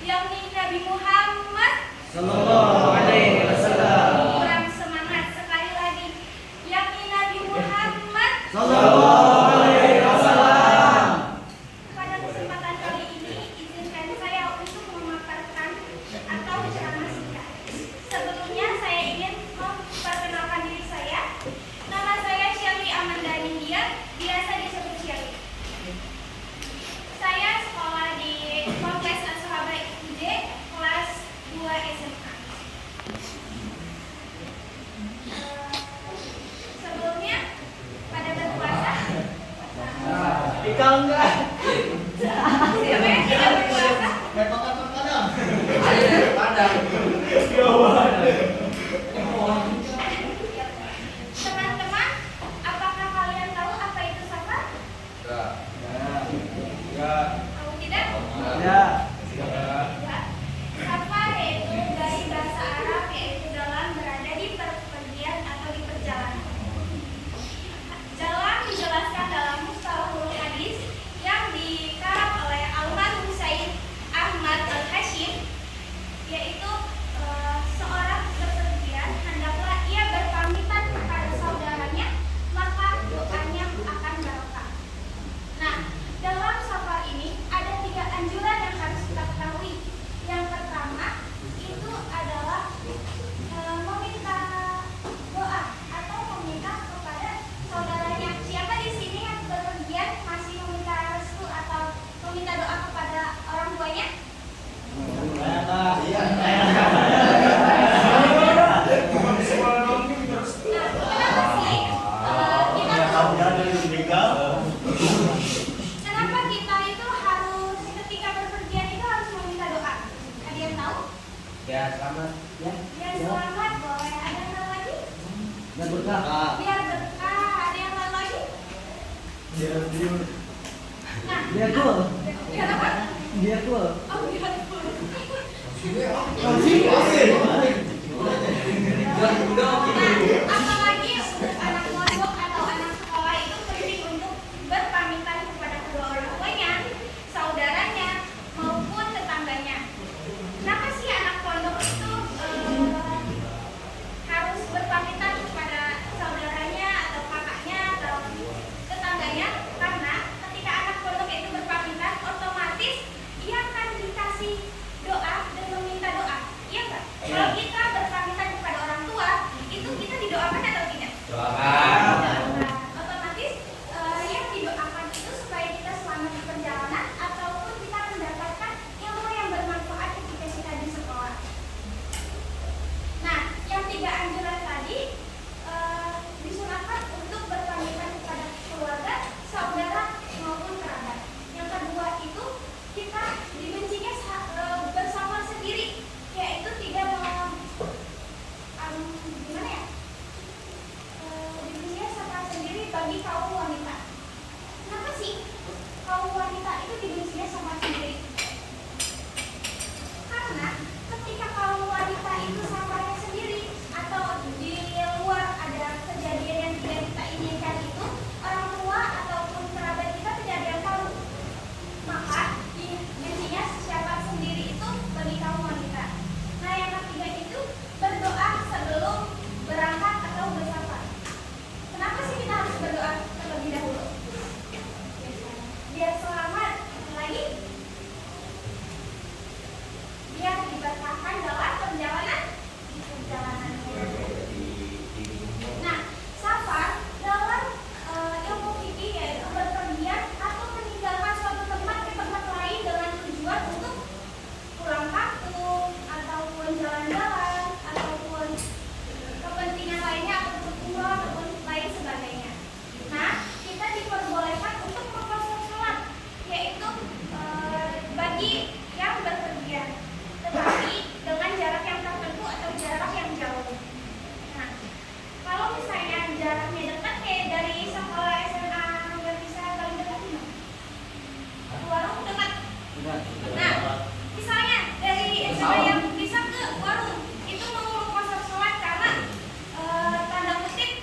yakni Nabi Muhammad Sallallahu alaihi wasallam. Kurang semangat sekali lagi, yakni Nabi Muhammad Sallallahu alaihi wasallam. Pada kesempatan kali ini, izinkan saya untuk memaparkan atau ceramah singkat. Sebelumnya saya ingin memperkenalkan diri saya. Nama saya Shelly Amanda Nindya, biasa disebut Shelly. Saya sekolah di Kompleks Ashabah IJ kelas 2 SMA. Sebelumnya pada berpuasa. Ikaw enggak? Siapa yang tidak berpuasa? May pagkakakadang. Teman-teman, apakah kalian tahu apa itu safar? Tahu tidak? Ya. Ya. Safar yaitu dari bahasa Arab, yaitu dalam berada di perpergian atau di perjalanan. Dalam dijelaskan dalam Mustalahul Hadis yang dikarang oleh Almarhum Sayyid Ahmad Al-Hashim, yaitu seorang bepergian hendaklah ia berpamitan kepada saudaranya, maka doanya akan barokah. Nah, dalam safar ini ada 3 anjuran yang harus kita ketahui. Yang pertama itu adalah meminta doa atau meminta kepada saudaranya. Siapa di sini yang bepergian masih meminta restu atau meminta doa kepada orang tuanya? Nah, kenapa sih kenapa kita itu harus ketika berpergian itu harus meminta doa? Ada yang tahu? Ya, selamat ya. Biar selamat, boleh. Ada yang tahu lagi? Dan berkah. Biar berkah. Ada yang tahu lagi? Nah, Biar cool. biar apa? Biar cool. Oh, biar full. Apalagi untuk anak mondok atau anak sekolah itu penting untuk berpamitan kepada kedua orang tuanya, saudaranya, maupun tetangganya. Kenapa sih anak pondok itu harus berpamitan kepada saudaranya atau kakaknya atau tetangganya? Karena ketika anak pondok itu berpamitan, otomatis ia akan dikasih doa dan meminta doa. Iya nggak? Kalau kita berpamitan kepada orang tua, itu kita didoakan atau tidak? Nah, otomatis yang didoakan itu supaya kita selamat di perjalanan ataupun kita mendapatkan ilmu yang bermanfaat ketika kita di sekolah. Nah, yang 3 anjuran tadi disunahkan untuk berpamitan kepada keluarga, saudara maupun kerabat. Yang kedua itu kita dibencinya bersama sendiri, yaitu tidak gimana ya? Dibencinya sama sendiri bagi kaum wanita. Kenapa sih kaum wanita itu dibencinya sama sendiri? Karena ketika kaum wanita itu safarnya sendiri atau di luar ada kejadian yang tidak kita inginkan itu, orang tua ataupun kerabat kita tidak ada yang tahu. Maka dibencinya syafaat sendiri itu bagi kaum wanita. Nah, yang ketiga itu berdoa sebelum berangkat atau bersafar. Kenapa sih kita harus berdoa terlebih dahulu? Biar selamat. Lagi biar diberkahkan dalam perjalanan. Nah, safar dalam ilmu fikih yaitu berpergian atau meninggalkan suatu tempat ke tempat lain dengan tujuan untuk pulang kampung ataupun jalan-jalan ataupun kepentingan lainnya ataupun umroh ataupun lain sebagainya. Nah, kita diperbolehkan untuk mengkosor sholat, yaitu bagi yang berpergian, tetapi dengan jarak yang tertentu atau jarak yang jauh. Nah, kalau misalnya jaraknya dekat kayak dari sekolah SMA yang bisa paling dekat ini, warung dekat. Nah, misalnya dari SMA yang bisa ke warung itu mau kosor sholat karena tanda kutip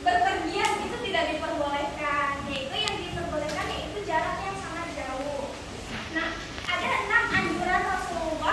berpergian itu tidak diperbolehkan. Yaitu yang diperbolehkan yaitu jarak yang sangat jauh. Nah, ada 6 anjuran Rasulullah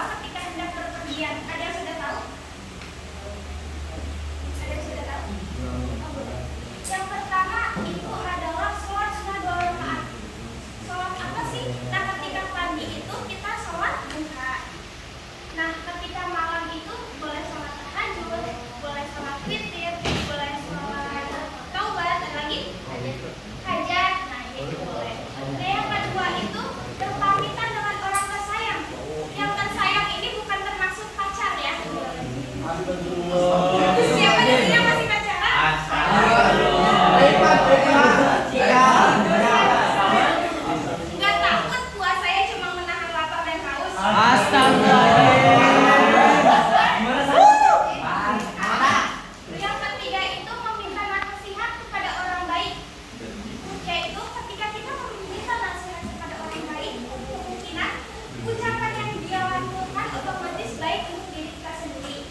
Astaga. Gimana sih? Yang ketiga itu meminta nasihat kepada orang baik. Yaitu ketika kita meminta nasihat kepada orang baik, kemungkinan ucapan yang dia lanturkan otomatis baik untuk diri kita sendiri.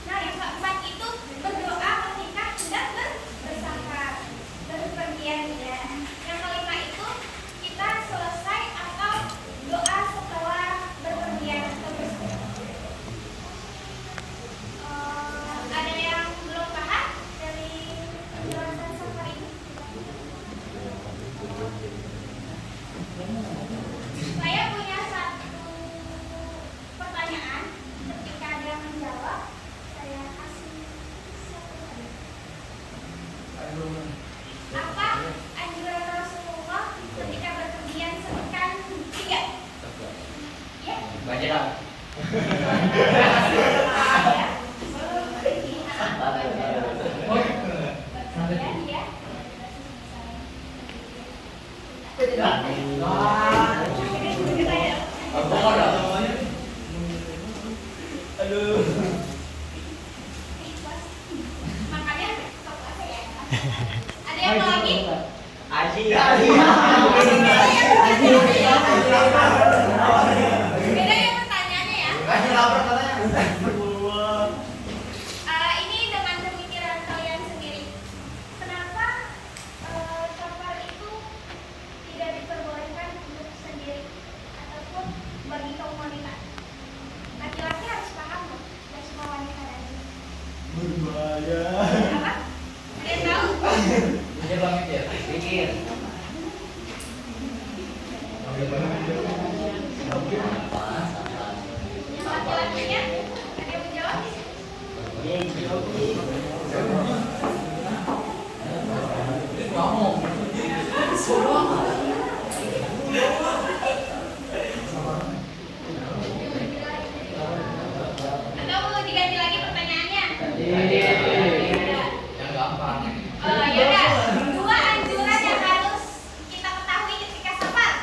Nah, yang keempat itu berdoa ketika hendak berpergian ya. Yang kelima itu kita selesai atau doa setelah berpergian atau ada yang belum paham dari penjelasan safar ini? Saya punya satu pertanyaan. Ketika ada yang menjawab, saya kasih satu hadiah. Apa anjuran Rasulullah ketika berpergian sebutkan 3? Ya? Baca dong. Ya. Aduh. Makanya buka puasa ya. Ada yang mau lagi? Asia. Beda ya pertanyaannya ya. Kasih lapar katanya. Ini dengan pemikiran kalian sendiri. Kenapa safar itu tidak diperbolehkan untuk sendiri ataupun bagi kaum wanita? Laki-laki harus paham loh, dan semua wanita lagi. Berbahaya. Apa? Ada yang tahu? Dia banget ya. Pikir. Yang laki-lakinya ada yang menjawab? Atau mau diganti lagi pertanyaannya? Yang gampang. Ya udah, 2 anjuran yang harus kita ketahui ketika safar.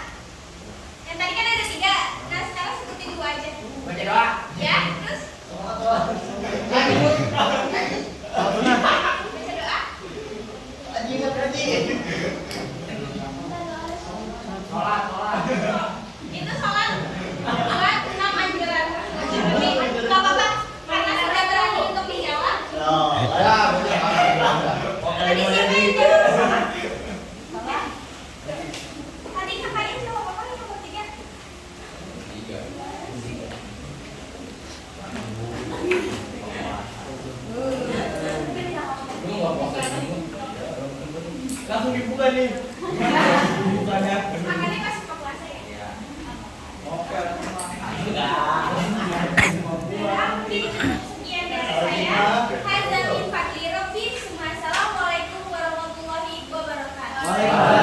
Yang tadi kan ada 3, nah sekarang sebutin 2 aja. Baca doa. Ya, terus Baca doa. baca doa. Anjing berarti. Sholat. Itu sholat 6 anjuran. Tapi nggak apa-apa, karena sudah berani untuk dijawab. Tadi siapa yang jawab? Ya. Tadi kakaknya jawab apa yang nomor 3? Langsung dibuka nih. Bukannya. Makanya pas buka puasa ya. Oke. Mungkin cukup sekian dari saya. Hadza min fadli rabbi. Assalamualaikum warahmatullahi wabarakatuh. Waalaikumsalam.